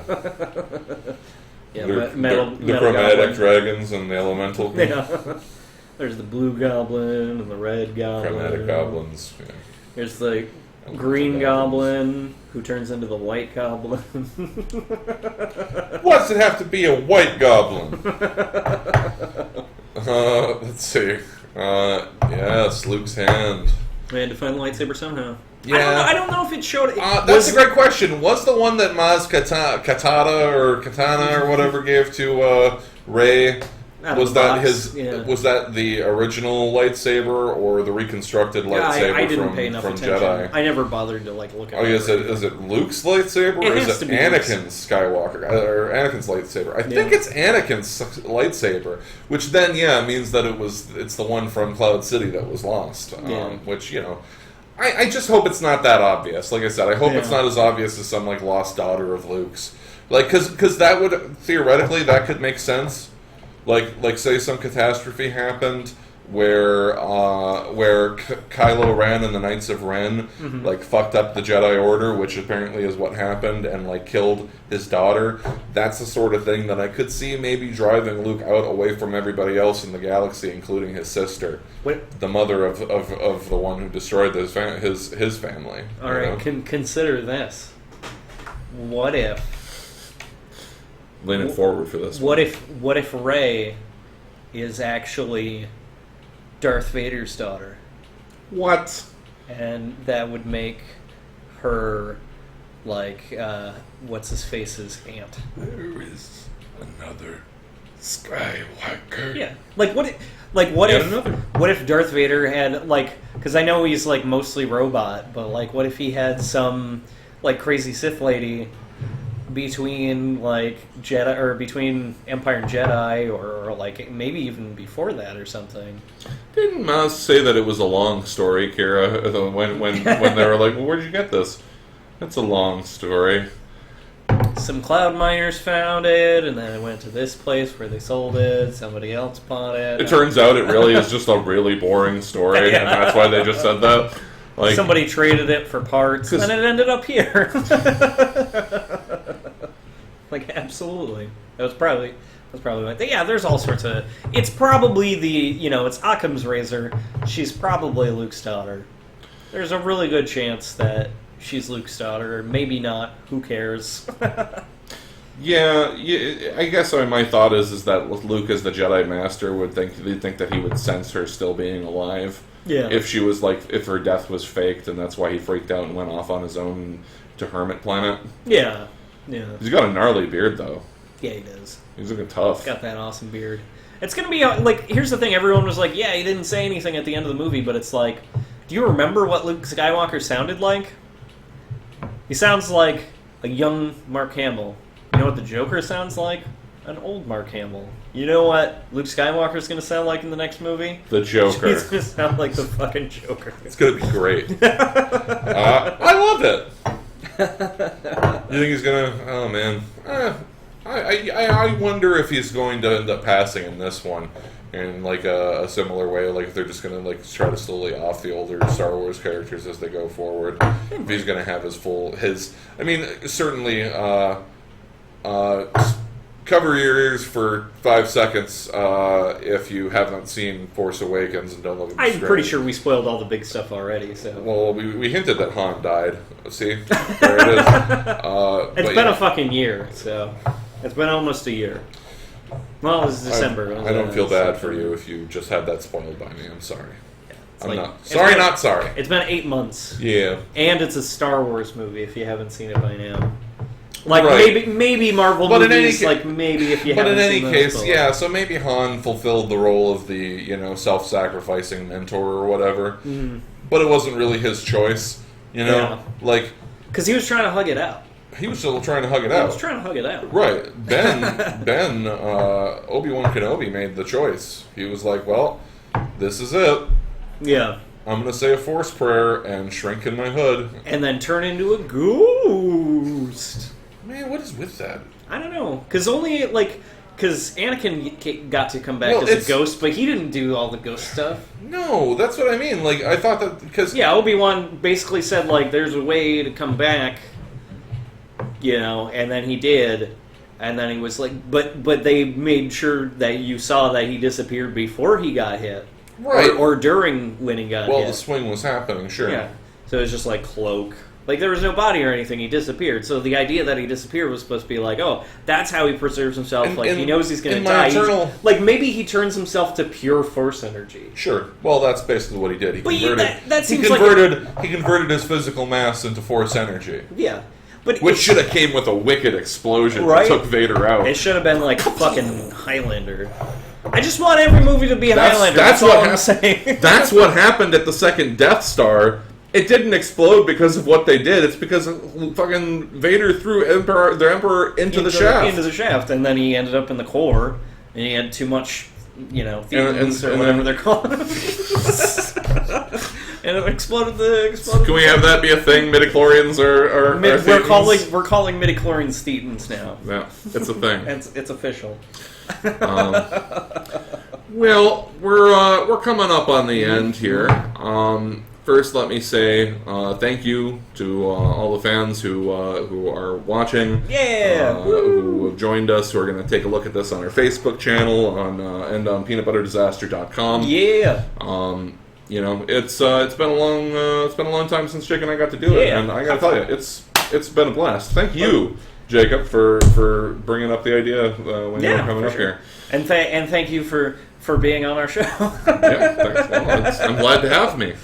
Yeah, the chromatic goblin. Dragons and the elemental. Yeah. There's the blue goblin and the red goblin. Chromatic goblins. Yeah. There's the green goblin who turns into the white goblin. What's it have to be a white goblin? Let's see. Yes, Luke's hand. We had to find the lightsaber somehow. Yeah. I don't know if it showed. That's a great question. Was the one that Maz Katana or whatever gave to Rey? Was that the original lightsaber or the reconstructed lightsaber I didn't pay enough from attention. Jedi? I never bothered to look at it. Is it Luke's lightsaber or is it Anakin's Skywalker or Anakin's lightsaber? I think it's Anakin's lightsaber, which then means that it's the one from Cloud City that was lost. Which I just hope it's not that obvious. Like I said, I hope it's not as obvious as some lost daughter of Luke's. Because that would theoretically that could make sense. Like say some catastrophe happened where Kylo Ren and the Knights of Ren fucked up the Jedi Order, which apparently is what happened, and killed his daughter. That's the sort of thing that I could see maybe driving Luke out away from everybody else in the galaxy, including his sister, the mother of the one who destroyed his family. All right, consider this. What if? Leaning forward for this. What if Rey is actually Darth Vader's daughter. What? And that would make her, like, what's-his-face's aunt. There is another Skywalker. Yeah. What if Darth Vader had, like, because I know he's, like, mostly robot, but, like, what if he had some, like, crazy Sith lady between, like, Jedi, or between Empire and Jedi, or like, maybe even before that or something. Didn't Maz say that it was a long story, Kira, when they were like, well, where'd you get this? It's a long story. Some cloud miners found it, and then it went to this place where they sold it. Somebody else bought it. It turns out it really is just a really boring story, and that's why they just said that. Like, somebody traded it for parts, and then it ended up here. Like, absolutely. That was probably like, yeah, there's all sorts of... It's probably it's Occam's razor. She's probably Luke's daughter. There's a really good chance that she's Luke's daughter. Maybe not. Who cares? Yeah, I guess my thought is that with Luke as the Jedi Master, they'd think that he would sense her still being alive. Yeah. If her death was faked, and that's why he freaked out and went off on his own to Hermit Planet. Yeah. Yeah. He's got a gnarly beard, though. Yeah, he does. He's looking tough. Got that awesome beard. It's going to be, like, here's the thing. Everyone was like, yeah, he didn't say anything at the end of the movie, but it's like, do you remember what Luke Skywalker sounded like? He sounds like a young Mark Hamill. You know what the Joker sounds like? An old Mark Hamill. You know what Luke Skywalker's going to sound like in the next movie? The Joker. He's going to sound like the fucking Joker. It's going to be great. I love it. You think he's gonna? Oh man, I wonder if he's going to end up passing in this one in like a similar way. Like if they're just gonna like try to slowly off the older Star Wars characters as they go forward. If he's gonna have I mean, certainly. Cover your ears for 5 seconds if you haven't seen Force Awakens and don't look at the I'm screen. pretty sure we spoiled all the big stuff already. So. Well, we hinted that Han died. See? There it is. It's been a fucking year, so... It's been almost a year. Well, it was December. I don't feel bad for you if you just had that spoiled by me. I'm sorry. Yeah, not sorry. It's been 8 months. Yeah. And it's a Star Wars movie, if you haven't seen it by now. Like, right. maybe Marvel but movies, like, maybe if you haven't seen But in any case, yeah, so maybe Han fulfilled the role of the, self-sacrificing mentor or whatever. Mm. But it wasn't really his choice, Yeah. Like... Because he was trying to hug it out. He was still trying to hug it out. He was trying to hug it out. Right. Obi-Wan Kenobi made the choice. He was like, well, this is it. Yeah. I'm going to say a Force prayer and shrink in my hood. And then turn into a ghost. Man, what is with that? I don't know. Because Anakin got to come back as a ghost, but he didn't do all the ghost stuff. No, that's what I mean. Like, I thought that because... Yeah, Obi-Wan basically said, like, there's a way to come back, and then he did. And then he was like... But they made sure that you saw that he disappeared before he got hit. Right. Or during when he got hit. Well, the swing was happening, sure. Yeah. So it was just like cloak. Like, there was no body or anything. He disappeared. So the idea that he disappeared was supposed to be like, oh, that's how he preserves himself. He knows he's going to die. Like, maybe he turns himself to pure Force energy. Sure. Well, that's basically what he did. He converted his physical mass into Force energy. Yeah. Which should have came with a wicked explosion right? that took Vader out. It should have been like fucking Highlander. I just want every movie to be a Highlander. That's what I'm saying. That's what happened at the second Death Star. It didn't explode because of what they did. It's because fucking Vader threw the Emperor into the shaft. Into the shaft, and then he ended up in the core, and he had too much, thetans or whatever they're called. And it exploded Can we have that be a thing? Midichlorians are we're calling midichlorians thetans now. Yeah, it's a thing. It's official. Well, we're coming up on the end here. First, let me say thank you to all the fans who are watching. Yeah, who have joined us. Who are going to take a look at this on our Facebook channel and on peanutbutterdisaster.com. Yeah. It's been a long time since Jake and I got to do it, and I got to tell you, it's been a blast. Thank you, Jacob, for bringing up the idea when you were coming up here. And thank you for being on our show. Yeah, thanks. Well, I'm glad to have me.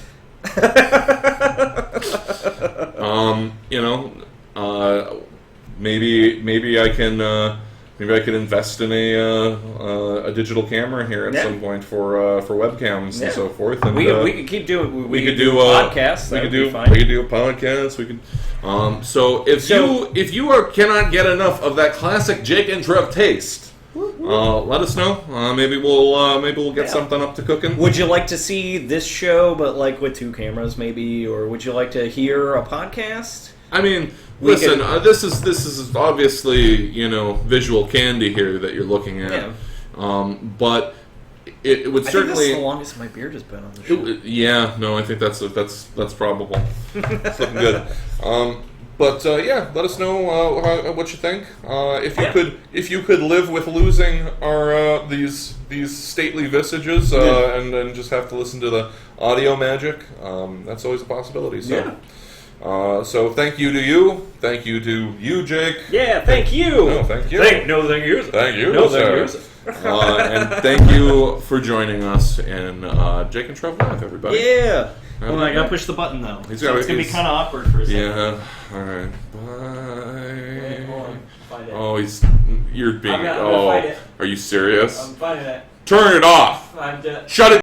Maybe I can invest in a digital camera here at some point for webcams and so forth. And we could keep doing. We could do podcasts. We could do a podcast. We could. So if you cannot get enough of that classic Jake and Trev taste. Let us know. Maybe we'll get something up to cooking. Would you like to see this show, but like with 2 cameras, maybe, or would you like to hear a podcast? I mean, listen. This is obviously visual candy here that you're looking at. Yeah. But it would certainly. I think this is the longest my beard has been on the show. I think that's probable. It's looking good. But let us know what you think. If you could live with losing our these stately visages and then just have to listen to the audio magic, that's always a possibility. So, so thank you to you. Thank you to you, Jake. Yeah, thank you. No, thank you. Thank you. Thank you, sir. And thank you for joining us in Jake and Trev Live, everybody. Yeah. Well, I gotta push the button though. It's gonna be kind of awkward for a second. Yeah. All right. Bye. Wait, hold on. You're being. I'm gonna fight it. Are you serious? I'm fighting it. Turn it off. I'm done. Shut it.